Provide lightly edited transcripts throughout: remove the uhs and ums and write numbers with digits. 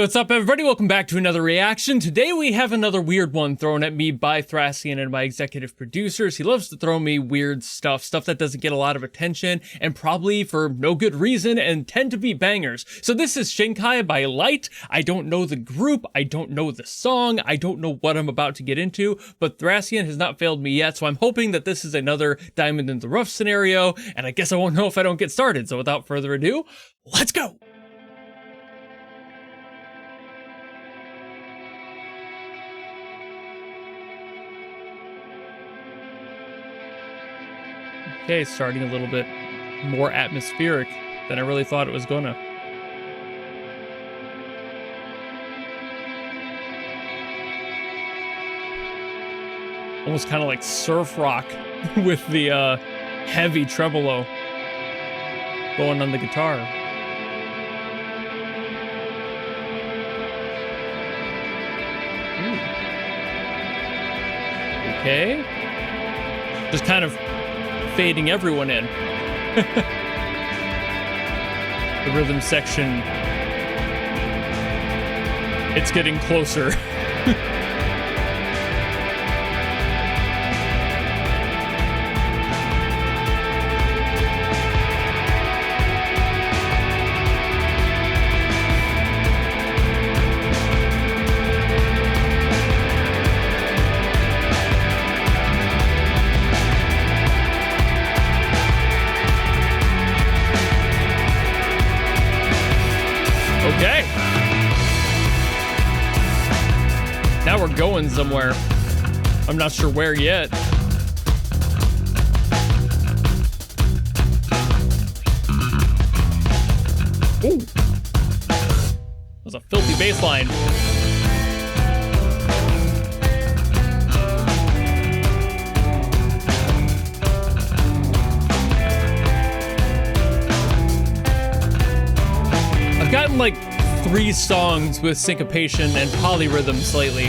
What's up, everybody? Welcome back to another reaction. Today we have another weird one thrown at me by Thrasian and my executive producers. He loves to throw me weird stuff that doesn't get a lot of attention, and probably for no good reason, and tend to be bangers. So this is Shinkai by LITE. I don't know the group, I don't know the song, I don't know what I'm about to get into, but Thrasian has not failed me yet, so I'm hoping that this is another diamond in the rough scenario, and I guess I won't know if I don't get started. So without further ado, let's go! Okay, starting a little bit more atmospheric than I really thought it was gonna. Almost kind of like surf rock with the heavy tremolo going on the guitar. Ooh. Okay. Just kind of fading everyone in. The rhythm section, it's getting closer. Okay. Now we're going somewhere. I'm not sure where yet. Ooh. That was a filthy bass line. I've gotten like 3 songs with syncopation and polyrhythms lately.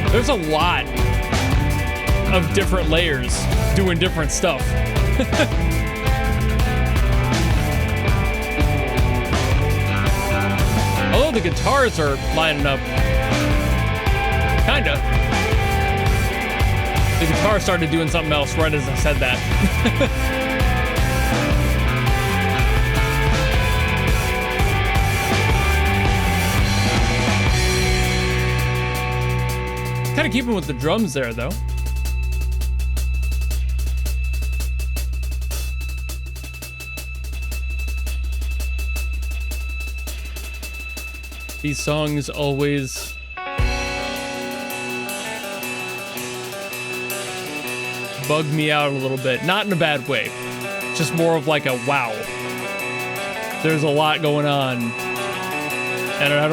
There's a lot of different layers doing different stuff. Although the guitars are lining up. Kinda. The guitar started doing something else right as I said that. Kind of keeping with the drums there, though. These songs always bug me out a little bit. Not in a bad way. Just more of like a wow. There's a lot going on. And I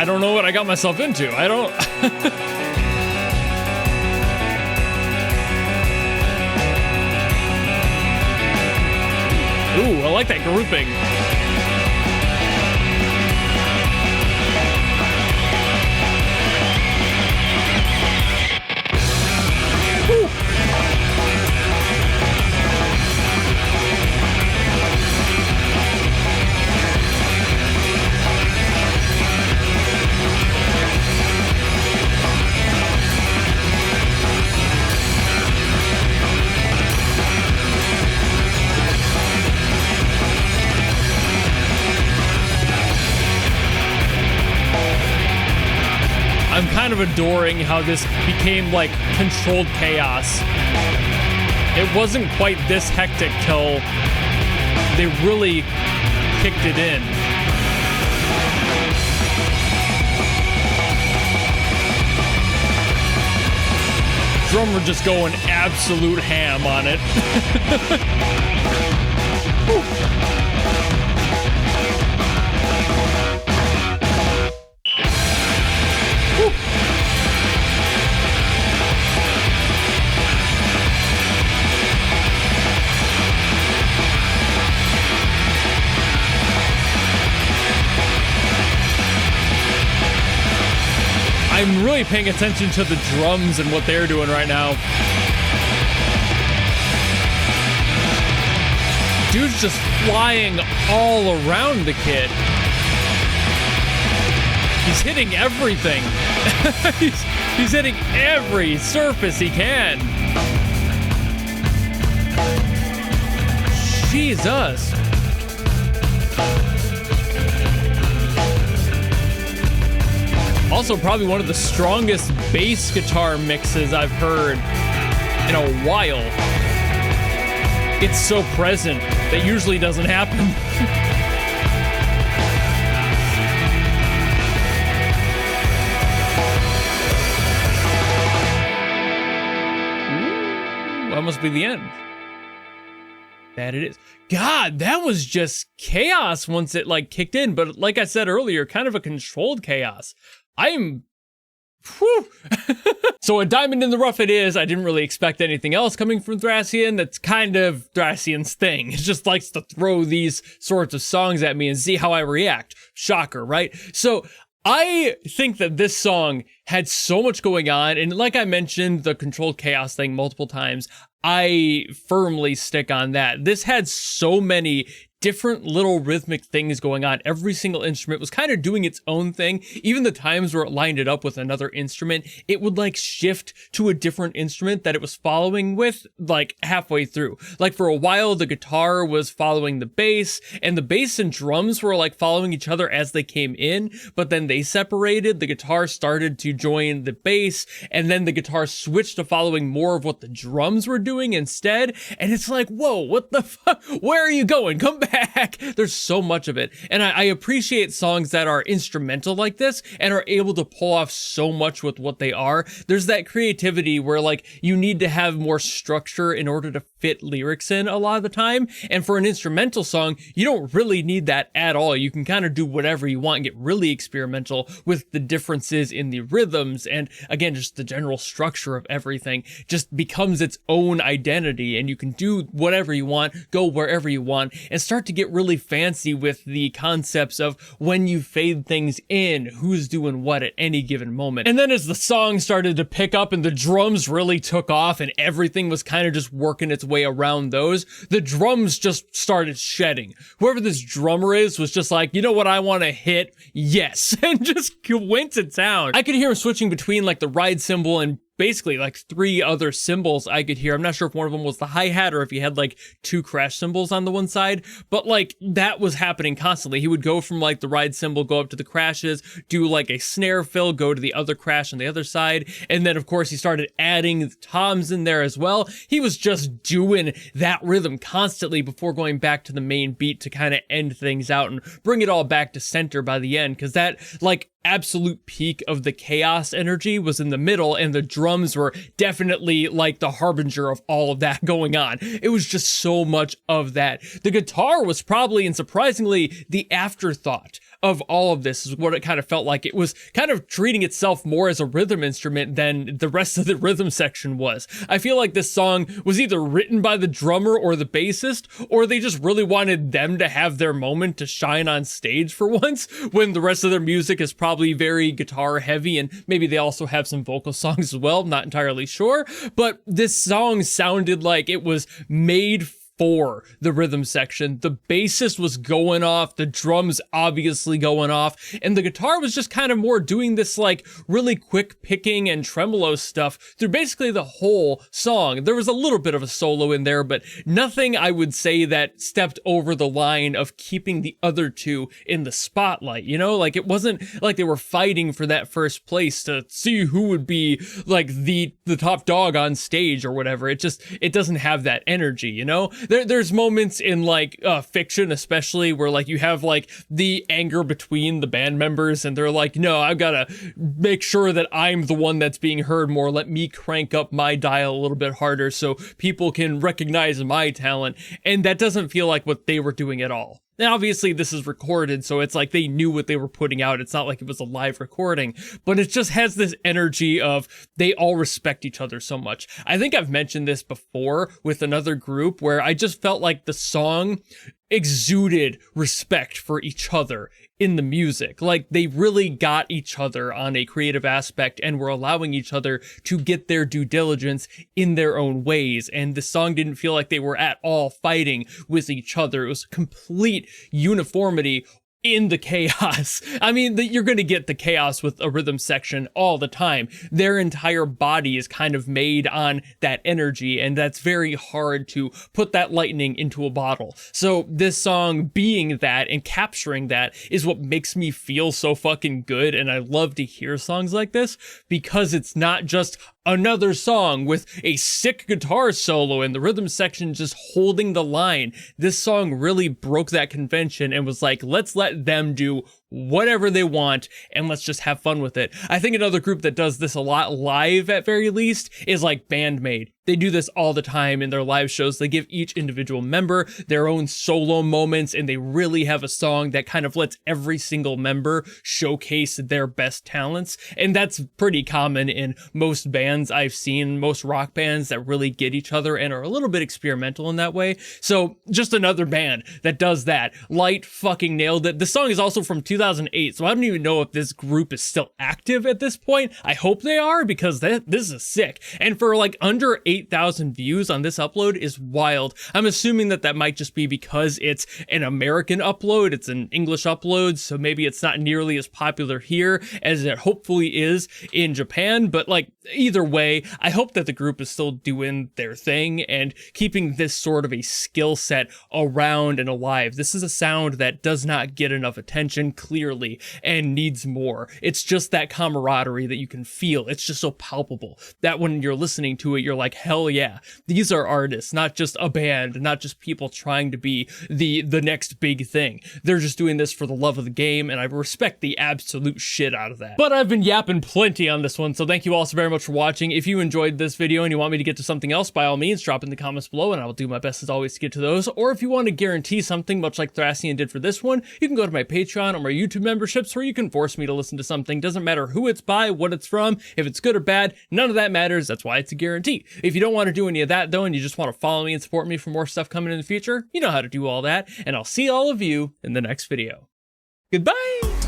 don't know what I got myself into. I don't... Ooh, I like that grouping. Woo. I'm kind of adoring how this became like controlled chaos. It wasn't quite this hectic till they really kicked it in. Drummer just going absolute ham on it. I'm really paying attention to the drums and what they're doing right now. Dude's just flying all around the kid. He's hitting everything. he's hitting every surface he can. Jesus. Also, probably one of the strongest bass guitar mixes I've heard in a while. It's so present that usually doesn't happen. That must be the end. That it is. God, that was just chaos once it like kicked in. But like I said earlier, kind of a controlled chaos. I'm... Whew. So a diamond in the rough it is. I didn't really expect anything else coming from Thracian. That's kind of Thracian's thing. He just likes to throw these sorts of songs at me and see how I react. Shocker, right? So I think that this song had so much going on, and like I mentioned, the controlled chaos thing multiple times, I firmly stick on that. This had so many different little rhythmic things going on. Every single instrument was kind of doing its own thing. Even the times where it lined it up with another instrument, it would like shift to a different instrument that it was following with like halfway through. Like for a while, the guitar was following the bass, and the bass and drums were like following each other as they came in, but then they separated. The guitar started to join the bass, and then the guitar switched to following more of what the drums were doing instead. And it's like, whoa, what the fuck? Where are you going? Come back. There's so much of it. And I appreciate songs that are instrumental like this and are able to pull off so much with what they are. There's that creativity where like you need to have more structure in order to fit lyrics in a lot of the time. And for an instrumental song, you don't really need that at all. You can kind of do whatever you want and get really experimental with the differences in the rhythms. And again, just the general structure of everything just becomes its own identity, and you can do whatever you want, go wherever you want, and start to get really fancy with the concepts of when you fade things in, who's doing what at any given moment. And then as the song started to pick up and the drums really took off and everything was kind of just working its way around those, the drums just started shedding. Whoever this drummer is was just like, you know what I want to hit? Yes. And just went to town. I could hear him switching between like the ride cymbal and basically like 3 other cymbals I could hear. I'm not sure if one of them was the hi-hat or if he had like 2 crash cymbals on the one side, but like that was happening constantly. He would go from like the ride cymbal, go up to the crashes, do like a snare fill, go to the other crash on the other side. And then of course he started adding the toms in there as well. He was just doing that rhythm constantly before going back to the main beat to kind of end things out and bring it all back to center by the end. Cause that like absolute peak of the chaos energy was in the middle, and the drums were definitely like the harbinger of all of that going on. It was just so much of that. The guitar was probably, and surprisingly, the afterthought of all of this is what it kind of felt like. It was kind of treating itself more as a rhythm instrument than the rest of the rhythm section was. I feel like this song was either written by the drummer or the bassist, or they just really wanted them to have their moment to shine on stage for once, when the rest of their music is probably very guitar heavy, and maybe they also have some vocal songs as well, not entirely sure. But this song sounded like it was made for the rhythm section. The bassist was going off, the drums obviously going off, and the guitar was just kind of more doing this like really quick picking and tremolo stuff through basically the whole song. There was a little bit of a solo in there, but nothing I would say that stepped over the line of keeping the other two in the spotlight, you know? Like it wasn't like they were fighting for that first place to see who would be like the top dog on stage or whatever. It doesn't have that energy, you know? There's moments in like fiction especially where like you have like the anger between the band members and they're like, no, I've got to make sure that I'm the one that's being heard more. Let me crank up my dial a little bit harder so people can recognize my talent. And that doesn't feel like what they were doing at all. Now, obviously, this is recorded, so it's like they knew what they were putting out. It's not like it was a live recording, but it just has this energy of they all respect each other so much. I think I've mentioned this before with another group where I just felt like the song, exuded respect for each other in the music. Like, they really got each other on a creative aspect and were allowing each other to get their due diligence in their own ways. And the song didn't feel like they were at all fighting with each other. It was complete uniformity in the chaos. I mean, you're going to get the chaos with a rhythm section all the time. Their entire body is kind of made on that energy, and that's very hard to put that lightning into a bottle. So this song being that and capturing that is what makes me feel so fucking good, and I love to hear songs like this because it's not just another song with a sick guitar solo and the rhythm section just holding the line. This song really broke that convention and was like, let's let them do whatever they want and let's just have fun with it. I think another group that does this a lot live at very least is like Bandmade. They do this all the time in their live shows. They give each individual member their own solo moments, and they really have a song that kind of lets every single member showcase their best talents. And that's pretty common in most bands I've seen, most rock bands that really get each other and are a little bit experimental in that way. So just another band that does that. LITE fucking nailed it. The song is also from 2008, so I don't even know if this group is still active at this point. I hope they are, because this is sick. And for like under 8,000 views on this upload is wild. I'm assuming that might just be because it's an American upload, it's an English upload, so maybe it's not nearly as popular here as it hopefully is in Japan, but like either way, I hope that the group is still doing their thing and keeping this sort of a skill set around and alive. This is a sound that does not get enough attention, clearly, and needs more. It's just that camaraderie that you can feel. It's just so palpable that when you're listening to it, you're like, hell yeah, these are artists, not just a band, not just people trying to be the next big thing. They're just doing this for the love of the game, and I respect the absolute shit out of that. But I've been yapping plenty on this one, so thank you all so very much for watching. If you enjoyed this video and you want me to get to something else, by all means, drop in the comments below, and I will do my best as always to get to those. Or if you want to guarantee something, much like Thracian did for this one, you can go to my Patreon or my YouTube memberships where you can force me to listen to something. Doesn't matter who it's by, what it's from, if it's good or bad, none of that matters. That's why it's a guarantee. If you don't want to do any of that though, and you just want to follow me and support me for more stuff coming in the future, you know how to do all that, and I'll see all of you in the next video. Goodbye!